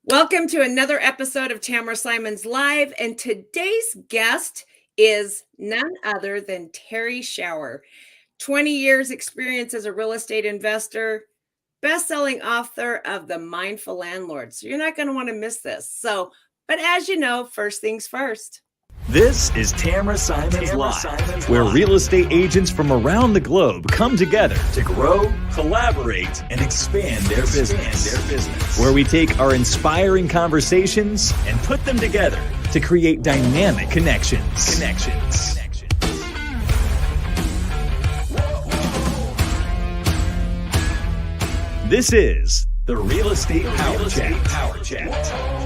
Welcome to another episode of Tamra Simon's Live, and today's guest is none other than Terrie Shower. 20 years experience as a real estate investor, best-selling author of The Mindful Landlord. So you're not going to want to miss this. But as you know, first things first. This is Tamra Simon's Live, where real estate agents from around the globe come together to grow, collaborate, and expand their business. Where we take our inspiring conversations and put them together to create dynamic connections. This is the Real Estate Power Chat.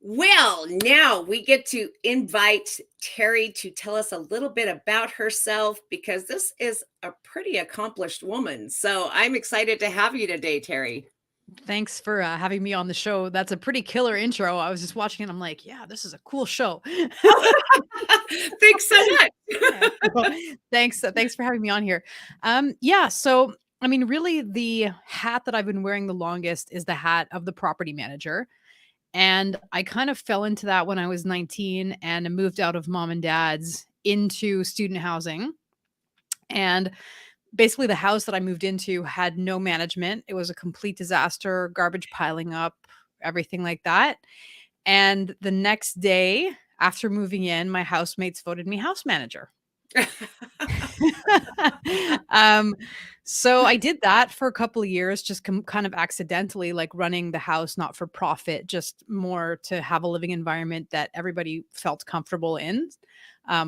Well, now we get to invite Terrie to tell us a little bit about herself because this is a pretty accomplished woman. So I'm excited to have you today, Terrie. Thanks for having me on the show. That's a pretty killer intro. I was just watching it. I'm like, yeah, this is a cool show. Thanks so much. Thanks for having me on here. So I mean, really the hat that I've been wearing the longest is the hat of the property manager. And I kind of fell into that when I was 19 and moved out of mom and dad's into student housing. And basically the house that I moved into had no management. It was a complete disaster, garbage piling up, everything like that. And the next day after moving in, my housemates voted me house manager. So I did that for a couple of years, just kind of accidentally, like running the house, not for profit, just more to have a living environment that everybody felt comfortable in,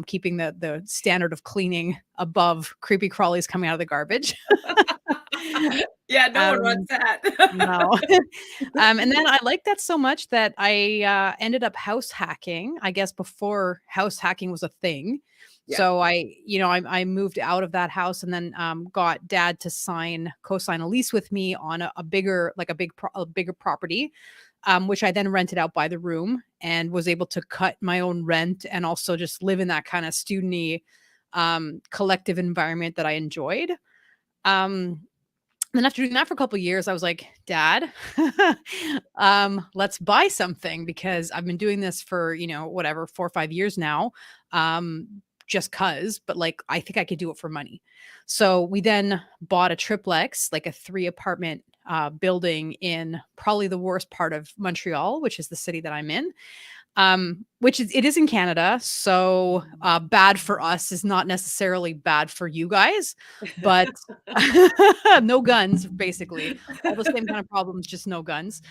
keeping the standard of cleaning above creepy crawlies coming out of the garbage. Yeah, no one wants that. No. And then I liked that so much that I ended up house hacking, I guess before house hacking was a thing. Yeah. So I moved out of that house and then got dad to co-sign a lease with me on a bigger property, which I then rented out by the room and was able to cut my own rent and also just live in that kind of student-y collective environment that I enjoyed. Then after doing that for a couple of years, I was like, Dad, let's buy something because I've been doing this for, 4 or 5 years now. Just but like, I think I could do it for money. So we then bought a triplex, like a 3 apartment building in probably the worst part of Montreal, which is the city that I'm in. It is in Canada. So bad for us is not necessarily bad for you guys, but no guns, basically. All the same kind of problems, just no guns.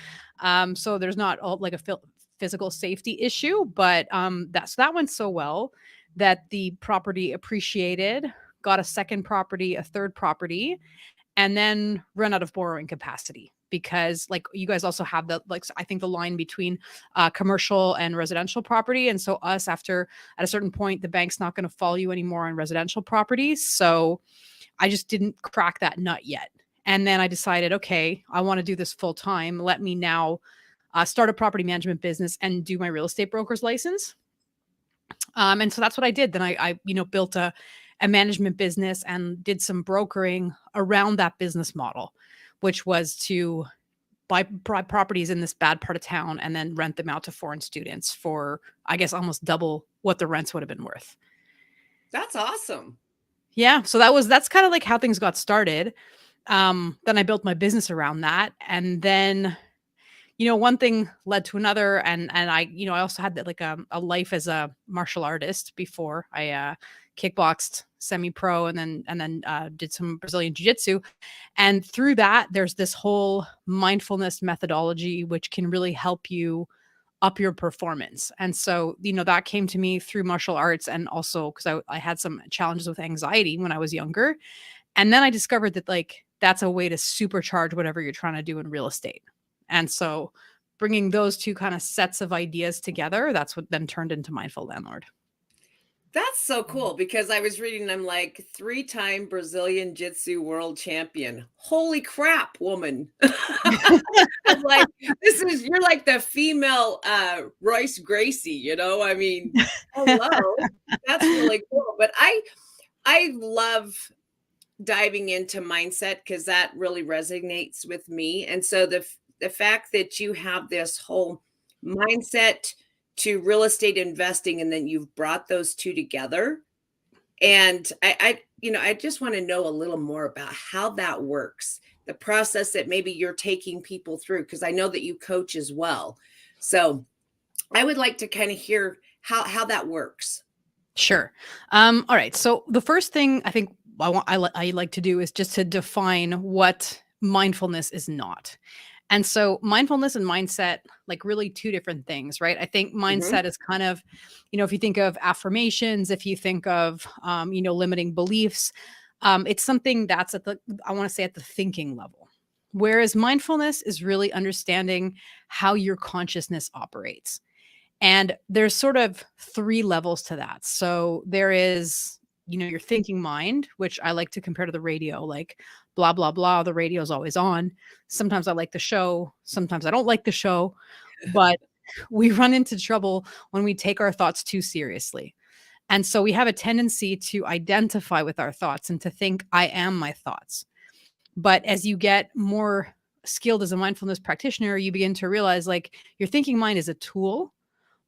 So there's not like a physical safety issue, but that went so well that the property appreciated, got a second property, a third property, and then run out of borrowing capacity. Because like you guys also have I think the line between commercial and residential property. And so at a certain point, the bank's not going to follow you anymore on residential properties. So I just didn't crack that nut yet. And then I decided, okay, I want to do this full time. Let me now start a property management business and do my real estate broker's license. And so that's what I did. Then I built a management business and did some brokering around that business model, which was to buy properties in this bad part of town and then rent them out to foreign students for, I guess, almost double what the rents would have been worth. That's awesome. Yeah. So that's kind of like how things got started. Then I built my business around that. And then, one thing led to another. And I also had like a life as a martial artist before I kickboxed semi-pro and then did some Brazilian Jiu-Jitsu. And through that, there's this whole mindfulness methodology, which can really help you up your performance. And so, that came to me through martial arts and also because I had some challenges with anxiety when I was younger. And then I discovered that like, that's a way to supercharge whatever you're trying to do in real estate. And so bringing those two kind of sets of ideas together, that's what then turned into Mindful Landlord. That's so cool because I was reading, I'm like 3-time Brazilian Jiu-Jitsu World Champion. Holy crap, woman. I'm like, you're like the female Royce Gracie, I mean, hello. That's really cool. But I love diving into mindset because that really resonates with me. And so the fact that you have this whole mindset to real estate investing, and then you've brought those two together. And I just want to know a little more about how that works, the process that maybe you're taking people through, because I know that you coach as well. So I would like to kind of hear how that works. Sure. All right. So the first thing I think I like to do is just to define what mindfulness is not. And so mindfulness and mindset, like really two different things, right? I think Mhm. mindset is kind of, if you think of affirmations, if you think of, limiting beliefs, it's something that's I want to say at the thinking level. Whereas mindfulness is really understanding how your consciousness operates. And there's sort of three levels to that. So there is, your thinking mind, which I like to compare to the radio, like blah, blah, blah. The radio is always on. Sometimes I like the show. Sometimes I don't like the show. But we run into trouble when we take our thoughts too seriously. And so we have a tendency to identify with our thoughts and to think, I am my thoughts. But as you get more skilled as a mindfulness practitioner, you begin to realize like your thinking mind is a tool,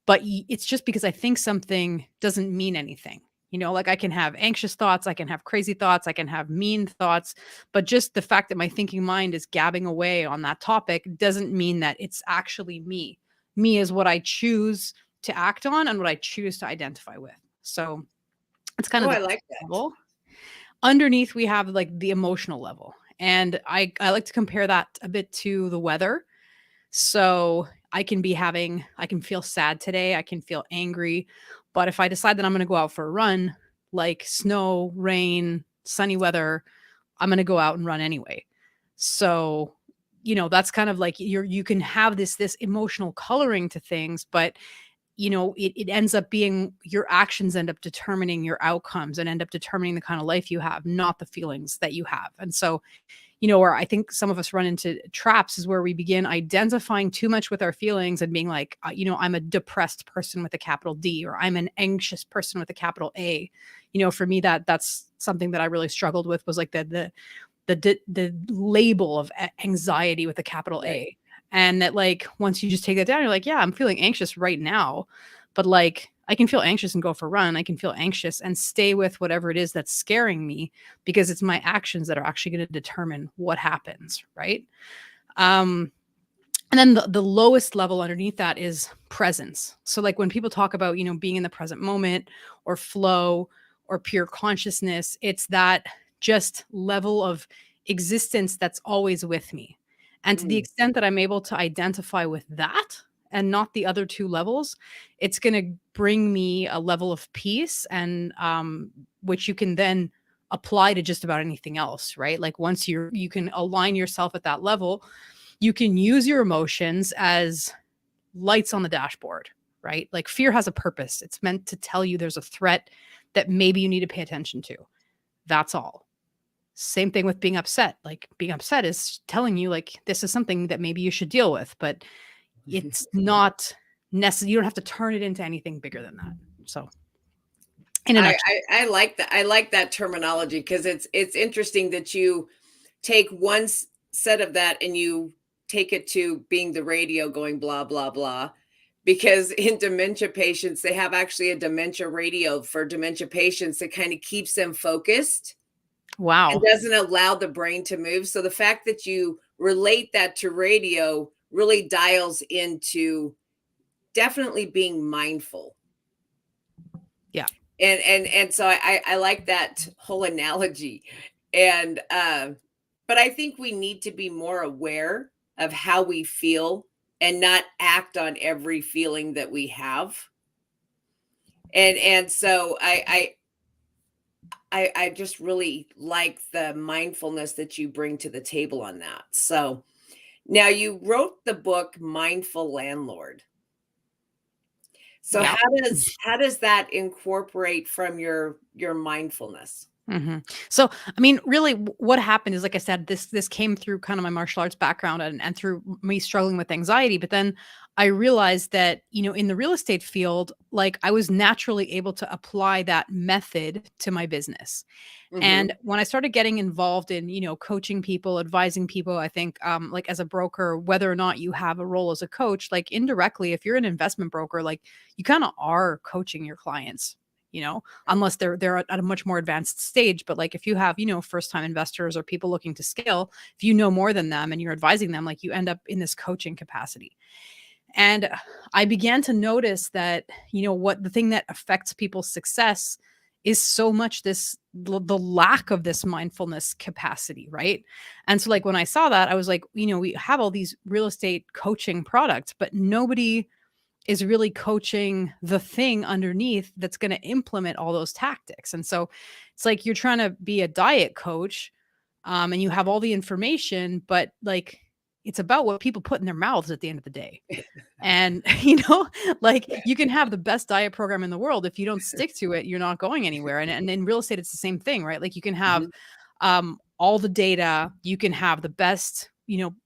but it's just because I think something doesn't mean anything. Like I can have anxious thoughts, I can have crazy thoughts, I can have mean thoughts, but just the fact that my thinking mind is gabbing away on that topic doesn't mean that it's actually me. Me is what I choose to act on and what I choose to identify with. So it's kind Oh, of the I like that. level. Underneath, we have like the emotional level. And I like to compare that a bit to the weather. So I can feel sad today. I can feel angry. But if I decide that I'm going to go out for a run, like snow, rain, sunny weather, I'm going to go out and run anyway. So, that's kind of like you can have this emotional coloring to things, but it ends up being your actions end up determining your outcomes and end up determining the kind of life you have, not the feelings that you have. And so, where I think some of us run into traps is where we begin identifying too much with our feelings and being like, I'm a depressed person with a capital D, or I'm an anxious person with a capital A. For me, that's something that I really struggled with, was like the label of anxiety with a capital Right. A. And that like, once you just take that down, you're like, yeah, I'm feeling anxious right now, but like, I can feel anxious and go for a run. I can feel anxious and stay with whatever it is that's scaring me, because it's my actions that are actually going to determine what happens. Right. And then the lowest level underneath that is presence. So like when people talk about, being in the present moment or flow or pure consciousness, it's that just level of existence that's always with me. And to the Mm. extent that I'm able to identify with that and not the other two levels, it's going to bring me a level of peace, and which you can then apply to just about anything else, right? Like once you can align yourself at that level, you can use your emotions as lights on the dashboard, right? Like fear has a purpose. It's meant to tell you there's a threat that maybe you need to pay attention to. That's all. Same thing with being upset. Like being upset is telling you like this is something that maybe you should deal with, but it's not necessary. You don't have to turn it into anything bigger than that. So in a nutshell. I like that. I like that terminology because it's interesting that you take one set of that and you take it to being the radio going blah blah blah. Because in dementia patients, they have actually a dementia radio for dementia patients that kind of keeps them focused and Wow. doesn't allow the brain to move. So the fact that you relate that to radio really dials into definitely being mindful. Yeah. And so I like that whole analogy. And but I think we need to be more aware of how we feel and not act on every feeling that we have. And so I just really like the mindfulness that you bring to the table on that. So now you wrote the book Mindful Landlord. So Yeah. how does that incorporate from your mindfulness? So, I mean, really, what happened is, like I said, this came through kind of my martial arts background and through me struggling with anxiety. But then I realized that, in the real estate field, like I was naturally able to apply that method to my business. Mhm. And when I started getting involved in, coaching people, advising people, I think, like as a broker, whether or not you have a role as a coach, like indirectly, if you're an investment broker, like you kind of are coaching your clients, unless they're at a much more advanced stage. But like if you have, first time investors or people looking to scale, if you know more than them and you're advising them, like you end up in this coaching capacity. And I began to notice that, what the thing that affects people's success is so much the lack of this mindfulness capacity, right? And so like when I saw that, I was like, we have all these real estate coaching products, but nobody is really coaching the thing underneath that's going to implement all those tactics. And so it's like you're trying to be a diet coach, and you have all the information, but like it's about what people put in their mouths at the end of the day. And, like you can have the best diet program in the world. If you don't stick to it, you're not going anywhere. And in real estate, it's the same thing, right? Like you can have Mhm. all the data, you can have the best,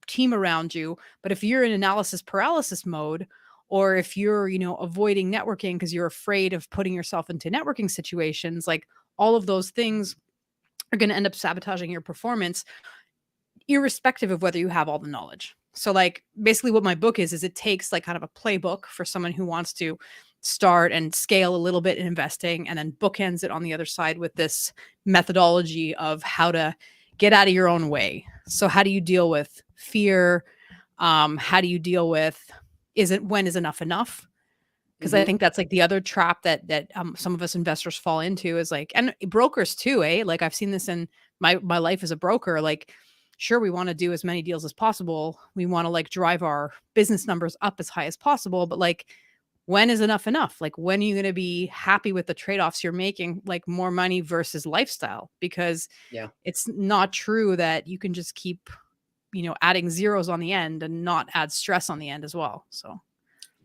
team around you. But if you're in analysis paralysis mode, or if you're, avoiding networking because you're afraid of putting yourself into networking situations, like all of those things are going to end up sabotaging your performance, irrespective of whether you have all the knowledge. So like basically what my book is it takes like kind of a playbook for someone who wants to start and scale a little bit in investing, and then bookends it on the other side with this methodology of how to get out of your own way. So how do you deal with fear? How do you deal with when is enough enough? Because I Mhm. think that's like the other trap that some of us investors fall into is like, and brokers too, like I've seen this in my life as a broker. Like, sure, we want to do as many deals as possible. We want to like drive our business numbers up as high as possible. But like, when is enough enough? Like, when are you going to be happy with the trade-offs you're making, like more money versus lifestyle? Because Yeah. it's not true that you can just keep, adding zeros on the end and not add stress on the end as well. So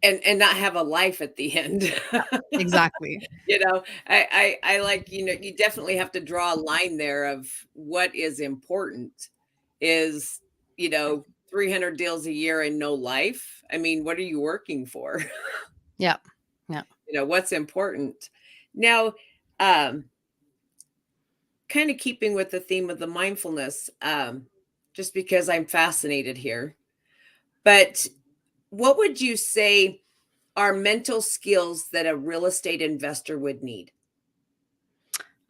And not have a life at the end. yeah, exactly. I like, you definitely have to draw a line there of what is important. Is, 300 deals a year and no life? I mean, what are you working for? Yeah. Yeah. What's important? Now, um, kind of keeping with the theme of the mindfulness, just because I'm fascinated here, but what would you say are mental skills that a real estate investor would need?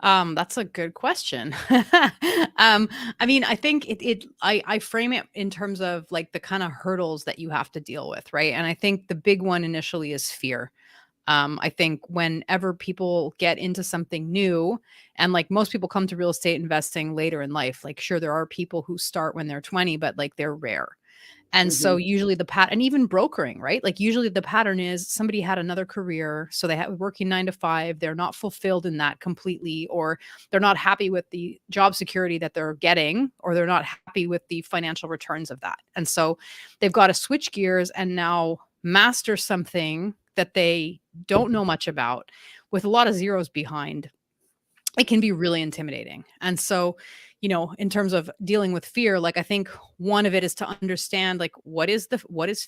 That's a good question. I mean, I think I frame it in terms of like the kind of hurdles that you have to deal with, right? And I think the big one initially is fear. I think whenever people get into something new, and like most people come to real estate investing later in life, like sure, there are people who start when they're 20, but like they're rare. And so Mhm. usually and even brokering, right? Like usually the pattern is somebody had another career. So they had working 9 to 5. They're not fulfilled in that completely, or they're not happy with the job security that they're getting, or they're not happy with the financial returns of that. And so they've got to switch gears and now master something that they don't know much about with a lot of zeros behind. It can be really intimidating. And so, in terms of dealing with fear, like I think one of it is to understand like what is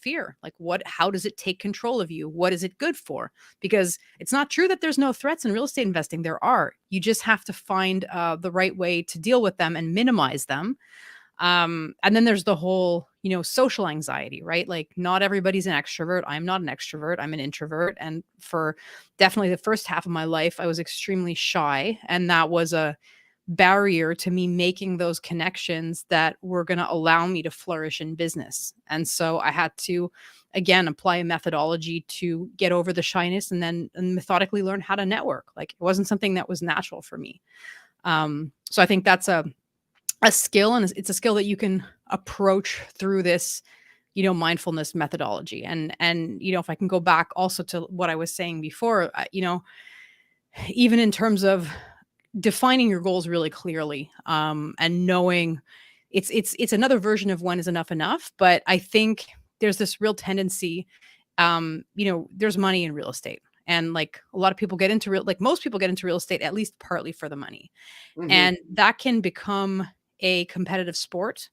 fear? Like how does it take control of you? What is it good for? Because it's not true that there's no threats in real estate investing. There are. You just have to find the right way to deal with them and minimize them. And then there's the whole, social anxiety, right? Like not everybody's an extrovert. I'm not an extrovert. I'm an introvert. And for definitely the first half of my life, I was extremely shy. And that was a barrier to me making those connections that were going to allow me to flourish in business. And so I had to, again, apply a methodology to get over the shyness and then methodically learn how to network. Like it wasn't something that was natural for me. So I think that's a skill, and it's a skill that you can approach through this, mindfulness methodology. And if I can go back also to what I was saying before, even in terms of defining your goals really clearly, and knowing it's another version of when is enough, but I think there's this real tendency, there's money in real estate, and like a lot of people get into most people get into real estate at least partly for the money, Mhm. and that can become a competitive sport,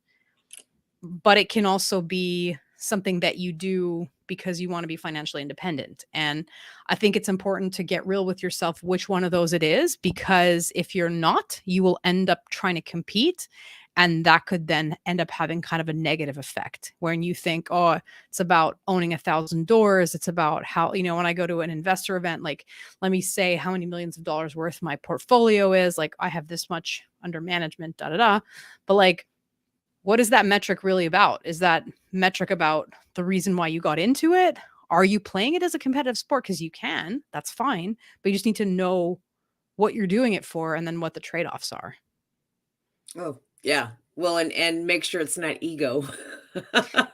but it can also be something that you do because you want to be financially independent. And I think it's important to get real with yourself which one of those it is, because if you're not, you will end up trying to compete. And that could then end up having kind of a negative effect when you think, oh, it's about owning 1,000 doors. It's about how, when I go to an investor event, like, let me say how many millions of dollars worth my portfolio is. Like, I have this much under management, da, da, da. But like, what is that metric really about? Is that metric about the reason why you got into it? Are you playing it as a competitive sport? Because you can, that's fine. But you just need to know what you're doing it for and then what the trade-offs are. Oh, yeah. Well, and make sure it's not ego.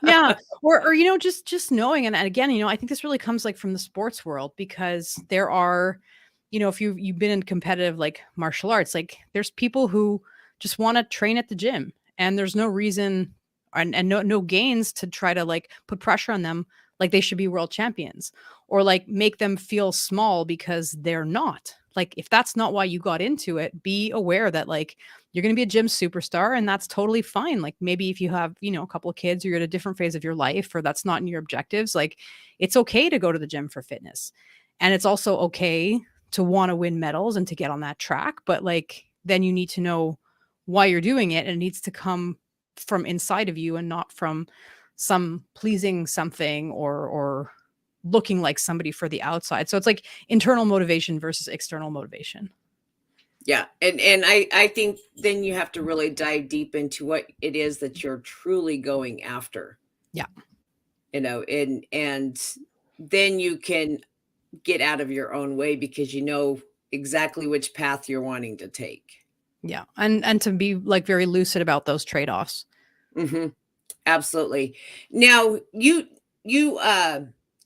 Yeah. Or just knowing. And again, I think this really comes like from the sports world, because there are, if you've been in competitive like martial arts, like there's people who just want to train at the gym, and there's no reason and no gains to try to like put pressure on them like they should be world champions, or like make them feel small because they're not. Like, if that's not why you got into it, be aware that like you're going to be a gym superstar, and that's totally fine. Like, maybe if you have, a couple of kids, or you're at a different phase of your life, or that's not in your objectives, like it's okay to go to the gym for fitness. And it's also okay to want to win medals and to get on that track. But like, then you need to know why you're doing it, and it needs to come from inside of you and not from some pleasing something or looking like somebody for the outside. So it's like internal motivation versus external motivation. Yeah. And I think then you have to really dive deep into what it is that you're truly going after. Yeah. And then you can get out of your own way because you know exactly which path you're wanting to take. Yeah. And to be like very lucid about those trade-offs. Mm-hmm. Absolutely. Now you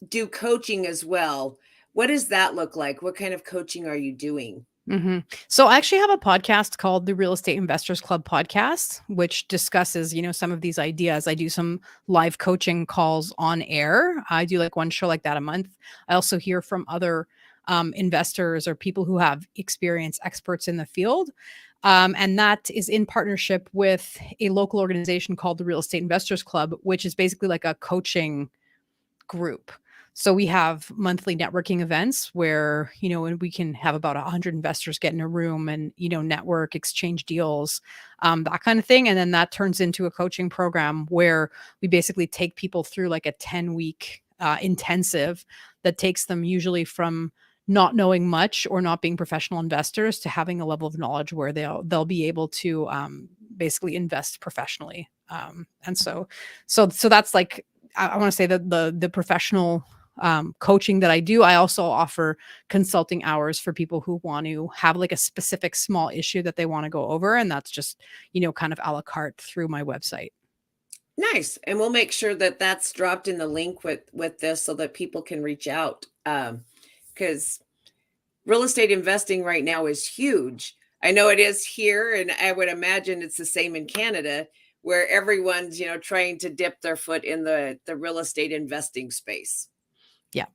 do coaching as well. What does that look like? What kind of coaching are you doing? Mm-hmm. So I actually have a podcast called the Real Estate Investors Club podcast, which discusses, some of these ideas. I do some live coaching calls on air. I do like one show like that a month. I also hear from other investors or people who have experience, experts in the field. And that is in partnership with a local organization called the Real Estate Investors Club, which is basically like a coaching group. So we have monthly networking events where, and we can have about 100 investors get in a room and, network, exchange deals, that kind of thing. And then that turns into a coaching program where we basically take people through like a 10-week intensive that takes them usually from not knowing much or not being professional investors to having a level of knowledge where they'll be able to basically invest professionally. And so that's like, I want to say that the professional coaching that I do. I also offer consulting hours for people who want to have like a specific small issue that they want to go over. And that's just, kind of a la carte through my website. Nice. And we'll make sure that that's dropped in the link with this so that people can reach out. Because real estate investing right now is huge. I know it is here, and I would imagine it's the same in Canada, where everyone's, trying to dip their foot in the real estate investing space. Yeah.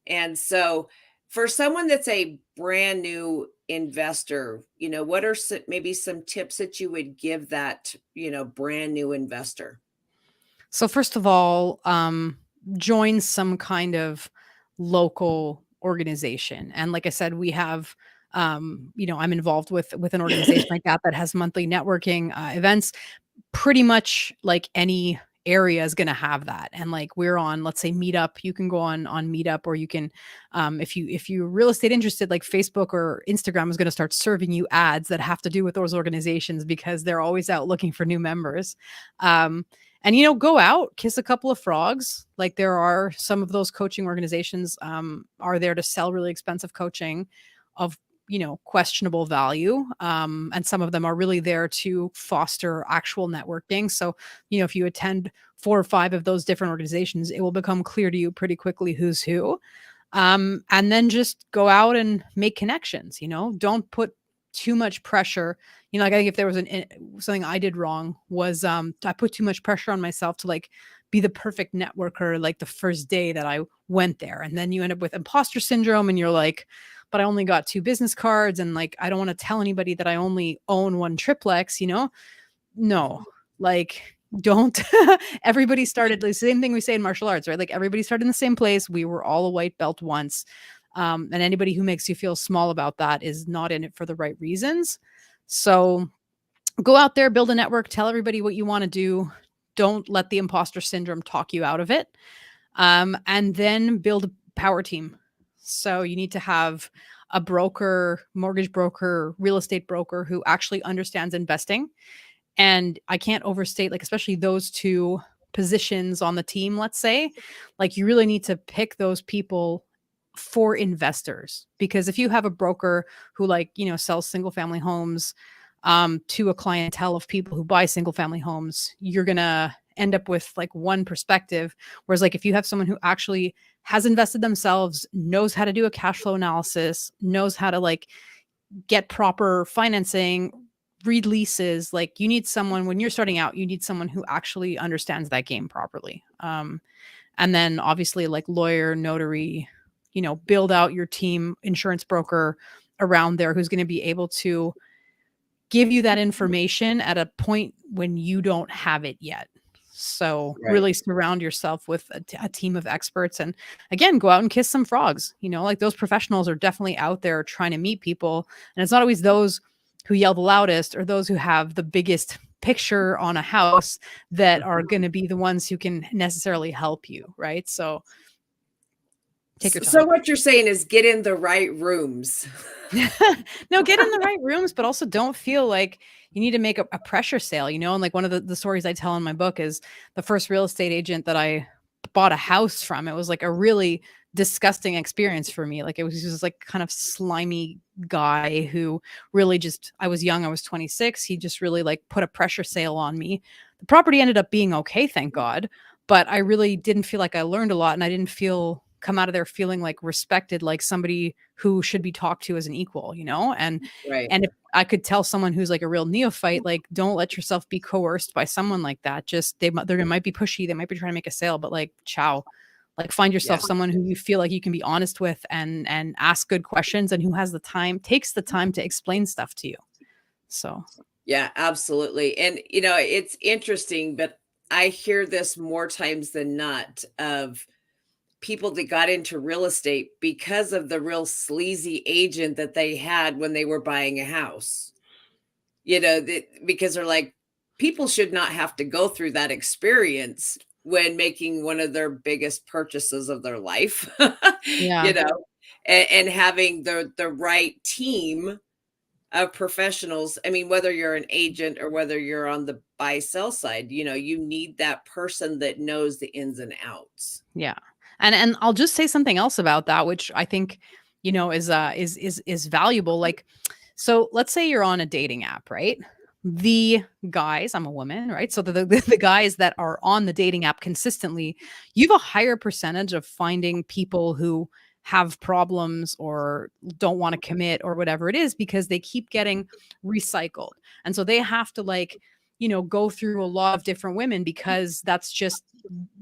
And so for someone that's a brand new investor, what are maybe some tips that you would give that, brand new investor? So first of all, join some kind of local organization. And like I said, we have, I'm involved with an organization like that has monthly networking events. Pretty much like any area is going to have that. And like we're on, let's say Meetup, you can go on Meetup, or you can, if you're real estate interested, like Facebook or Instagram is going to start serving you ads that have to do with those organizations because they're always out looking for new members. And, go out, kiss a couple of frogs. Like there are some of those coaching organizations are there to sell really expensive coaching of, questionable value. And some of them are really there to foster actual networking. So, if you attend 4 or 5 of those different organizations, it will become clear to you pretty quickly who's who. And then just go out and make connections, don't put too much pressure. Like I think if there was something I did wrong was I put too much pressure on myself to like be the perfect networker like the first day that I went there. And then you end up with imposter syndrome and you're like, but I only got 2 business cards and like I don't want to tell anybody that I only own 1 triplex, No, like Don't everybody started the same thing we say in martial arts, right? Like everybody started in the same place. We were all a white belt once. And anybody who makes you feel small about that is not in it for the right reasons. So go out there, build a network, tell everybody what you want to do. Don't let the imposter syndrome talk you out of it. And then build a power team. So you need to have a broker, mortgage broker, real estate broker who actually understands investing. And I can't overstate, like, especially those two positions on the team, let's say, like you really need to pick those people for investors. Because if you have a broker who, like, you know, sells single family homes to a clientele of people who buy single family homes, you're going to end up with like one perspective. Whereas like if you have someone who actually has invested themselves, knows how to do a cash flow analysis, knows how to like get proper financing, read leases, like you need someone when you're starting out, you need someone who actually understands that game properly. And then obviously like lawyer, notary, you know, build out your team, insurance broker around there who's going to be able to give you that information at a point when you don't have it yet. So really surround yourself with a team of experts, and again, go out and kiss some frogs. You know, like those professionals are definitely out there trying to meet people. And it's not always those who yell the loudest or those who have the biggest picture on a house that are going to be the ones who can necessarily help you. Right. So take your time. So what you're saying is get in the right rooms. No, get in the right rooms, but also don't feel like you need to make a pressure sale, you know? And like one of the stories I tell in my book is the first real estate agent that I bought a house from. It was like a really disgusting experience for me. Like it was just like kind of slimy guy who really just, I was young, I was 26. He just really like put a pressure sale on me. The property ended up being okay, thank God. But I really didn't feel like I learned a lot, and I didn't come out of there feeling like respected, like somebody who should be talked to as an equal, you know? And if I could tell someone who's like a real neophyte, like don't let yourself be coerced by someone like that. Just they might be pushy, they might be trying to make a sale, but like ciao. Like find yourself someone who you feel like you can be honest with and ask good questions, and who has the time, takes the time to explain stuff to you. So yeah, absolutely. And you know, it's interesting, but I hear this more times than not of people that got into real estate because of the real sleazy agent that they had when they were buying a house. You know, because they're like, people should not have to go through that experience when making one of their biggest purchases of their life. yeah. You know, and having the right team of professionals. I mean, whether you're an agent or whether you're on the buy sell side, you know, you need that person that knows the ins and outs. Yeah. And I'll just say something else about that, which I think, you know, is valuable. Like, so let's say you're on a dating app, right? The guys, I'm a woman, right? So the guys that are on the dating app consistently, you have a higher percentage of finding people who have problems or don't want to commit or whatever it is, because they keep getting recycled. And so they have to like, you know, go through a lot of different women, because that's just,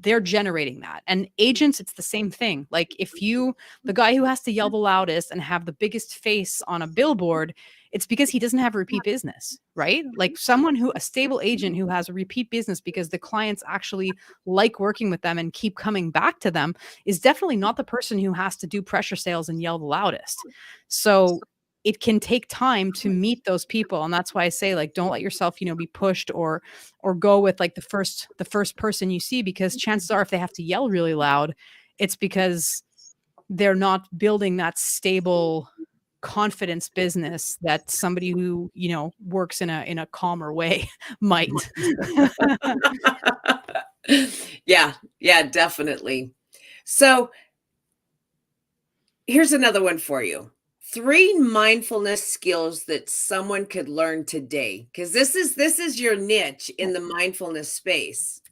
they're generating that. And agents, it's the same thing. Like if the guy who has to yell the loudest and have the biggest face on a billboard, it's because he doesn't have repeat business, right? Like a stable agent who has a repeat business because the clients actually like working with them and keep coming back to them is definitely not the person who has to do pressure sales and yell the loudest. So it can take time to meet those people. And that's why I say, like, don't let yourself, you know, be pushed or go with like the first person you see, because chances are if they have to yell really loud, it's because they're not building that stable confidence business that somebody who, you know, works in a calmer way might. Yeah, definitely. So here's another one for you. 3 mindfulness skills that someone could learn today, because this is your niche in the mindfulness space.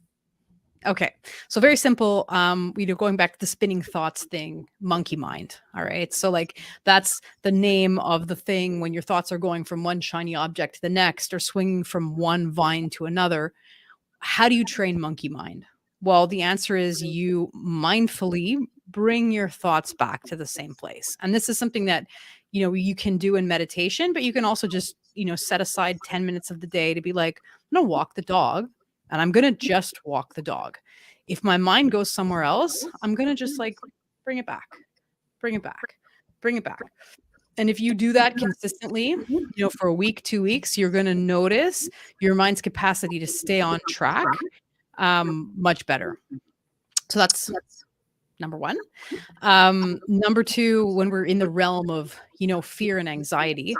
Okay. So very simple. You know, going back to the spinning thoughts thing, monkey mind. All right. So like that's the name of the thing when your thoughts are going from one shiny object to the next or swinging from one vine to another. How do you train monkey mind? Well, the answer is you mindfully bring your thoughts back to the same place. And this is something that, you know, you can do in meditation, but you can also just, you know, set aside 10 minutes of the day to be like, I'm going to walk the dog. and I'm going to just walk the dog. If my mind goes somewhere else, I'm going to just like bring it back, bring it back, bring it back. And if you do that consistently, for a week, 2 weeks, you're going to notice your mind's capacity to stay on track much better. So that's number one. Number two, when we're in the realm of, fear and anxiety,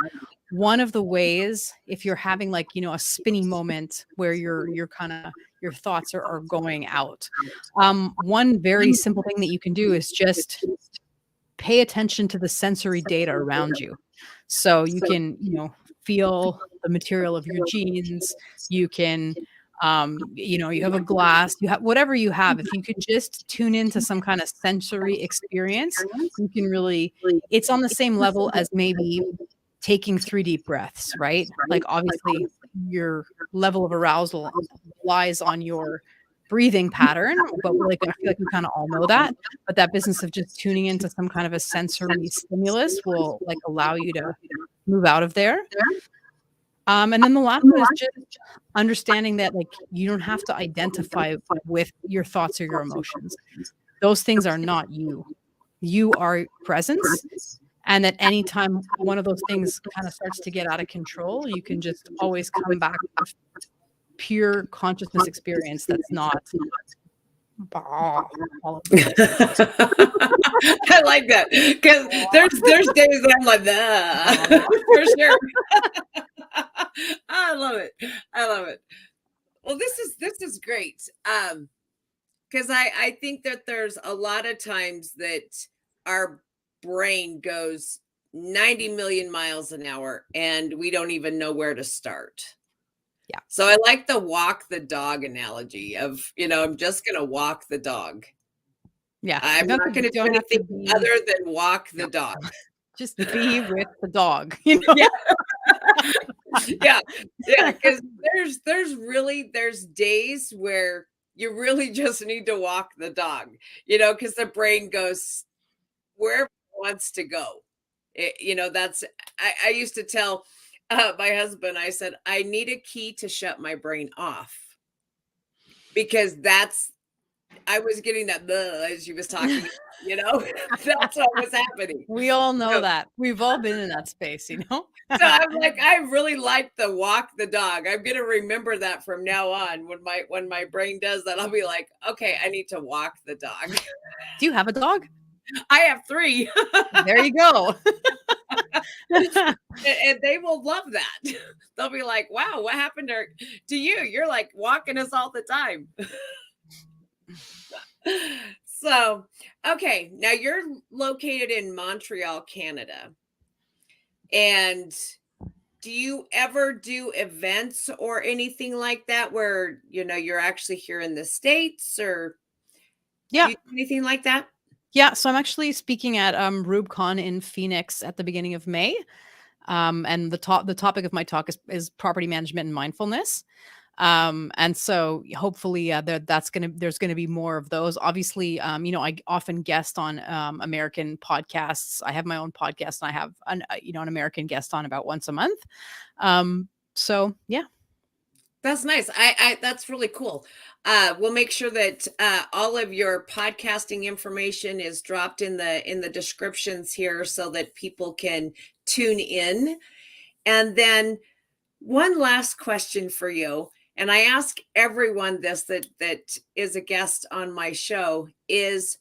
one of the ways, if you're having like, a spinning moment where you're kind of, your thoughts are going out. One very simple thing that you can do is just pay attention to the sensory data around you. So you can, feel the material of your jeans. You can, you have a glass, you have whatever you have. If you could just tune into some kind of sensory experience, you can really, it's on the same level as maybe taking 3 deep breaths, right? Like obviously your level of arousal lies on your breathing pattern, but like I feel like we kind of all know that. But that business of just tuning into some kind of a sensory stimulus will like allow you to move out of there. And then the last one is just understanding that like you don't have to identify with your thoughts or your emotions. Those things are not you. You are presence. And at any time one of those things kind of starts to get out of control, you can just always come back with pure consciousness experience that's not all over the place. I like that because there's days that I'm like that for sure. I love it. Well, this is great because I think that there's a lot of times that our brain goes 90 million miles an hour and we don't even know where to start. Yeah. So I like the walk the dog analogy of, I'm just going to walk the dog. Yeah. I'm not going to do anything other than walk the dog. Just be with the dog. Yeah. Yeah. Because there's days where you really just need to walk the dog, because the brain goes wherever it wants to go. I used to tell my husband, I said, I need a key to shut my brain off because I was getting that as she was talking, that's what was happening. We all know that. We've all been in that space, So I'm like, I really like the walk the dog. I'm going to remember that from now on. When my brain does that, I'll be like, okay, I need to walk the dog. Do you have a dog? I have 3. There you go. And they will love that. They'll be like, wow, what happened to you? You're like walking us all the time. So, okay. Now you're located in Montreal, Canada. And do you ever do events or anything like that where, you're actually here in the States or do you do anything like that? Yeah, so I'm actually speaking at RubeCon in Phoenix at the beginning of May, and the topic of my talk is property management and mindfulness, and so hopefully there's gonna be more of those. Obviously, I often guest on American podcasts. I have my own podcast, and I have an American guest on about once a month. So yeah. That's nice. That's really cool. We'll make sure that all of your podcasting information is dropped in the descriptions here so that people can tune in. And then one last question for you, and I ask everyone this that is a guest on my show is,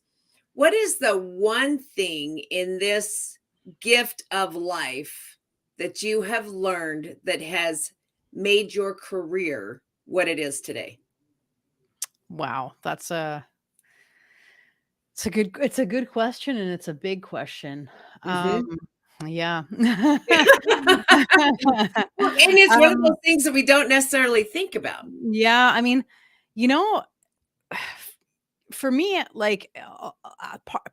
what is the one thing in this gift of life that you have learned that has made your career what it is today? Wow, it's a good question, and it's a big question. Yeah. Well, and it's one of those things that we don't necessarily think about. Yeah, I mean, for me, like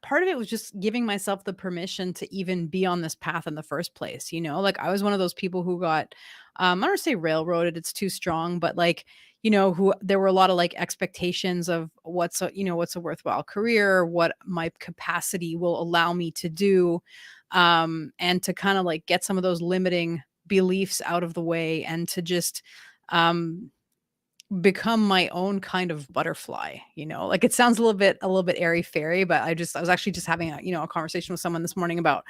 part of it was just giving myself the permission to even be on this path in the first place. Like I was one of those people who got, I don't want to say railroaded, it's too strong, but like, who there were a lot of like expectations of what's a worthwhile career, what my capacity will allow me to do, and to kind of like get some of those limiting beliefs out of the way and to just, become my own kind of butterfly, like it sounds a little bit airy fairy, but I was actually just having a conversation with someone this morning about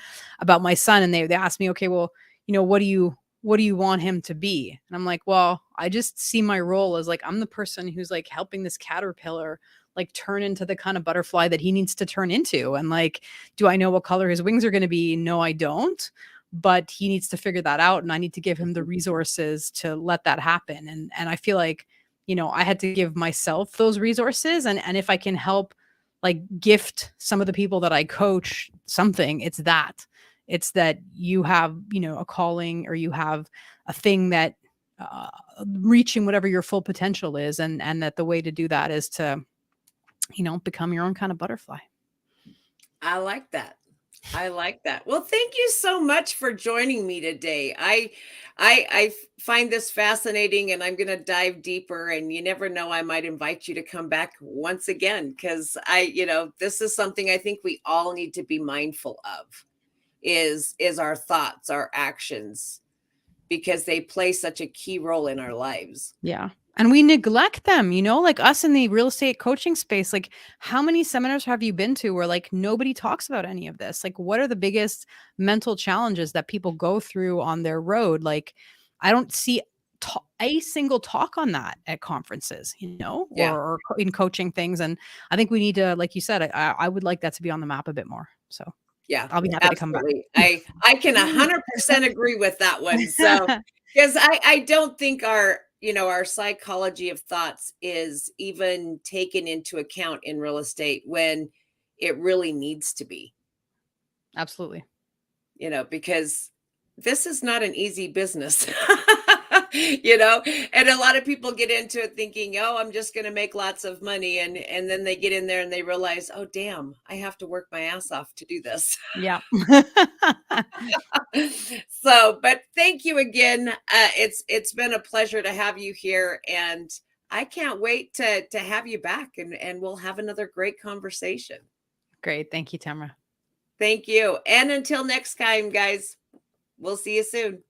my son, and they asked me, okay, well, what do you want him to be? And I'm like, well, I just see my role as like, I'm the person who's like helping this caterpillar like turn into the kind of butterfly that he needs to turn into. And like, do I know what color his wings are going to be? No, I don't. But he needs to figure that out. And I need to give him the resources to let that happen. And I feel like, I had to give myself those resources. And if I can help like gift some of the people that I coach something, it's that you have, a calling, or you have a thing that uh, reaching whatever your full potential is. And that the way to do that is to, become your own kind of butterfly. I like that. I like that. Well, thank you so much for joining me today. I find this fascinating, and I'm going to dive deeper, and you never know, I might invite you to come back once again, cuz this is something I think we all need to be mindful of, is our thoughts, our actions, because they play such a key role in our lives. Yeah. And we neglect them, like us in the real estate coaching space. Like, how many seminars have you been to where like nobody talks about any of this? Like, what are the biggest mental challenges that people go through on their road? Like, I don't see a single talk on that at conferences, Yeah. or in coaching things. And I think we need to, like you said, I would like that to be on the map a bit more. So Yeah, I'll be happy to come back. absolutely. I can 100% agree with that one. So, because I don't think our psychology of thoughts is even taken into account in real estate when it really needs to be, Absolutely. because this is not an easy business. And a lot of people get into it thinking, oh, I'm just going to make lots of money, and then they get in there and they realize, oh damn, I have to work my ass off to do this. Yeah. So, but thank you again. It's been a pleasure to have you here, and I can't wait to have you back, and we'll have another great conversation. Great. Thank you, Tamra. Thank you. And until next time, guys, we'll see you soon.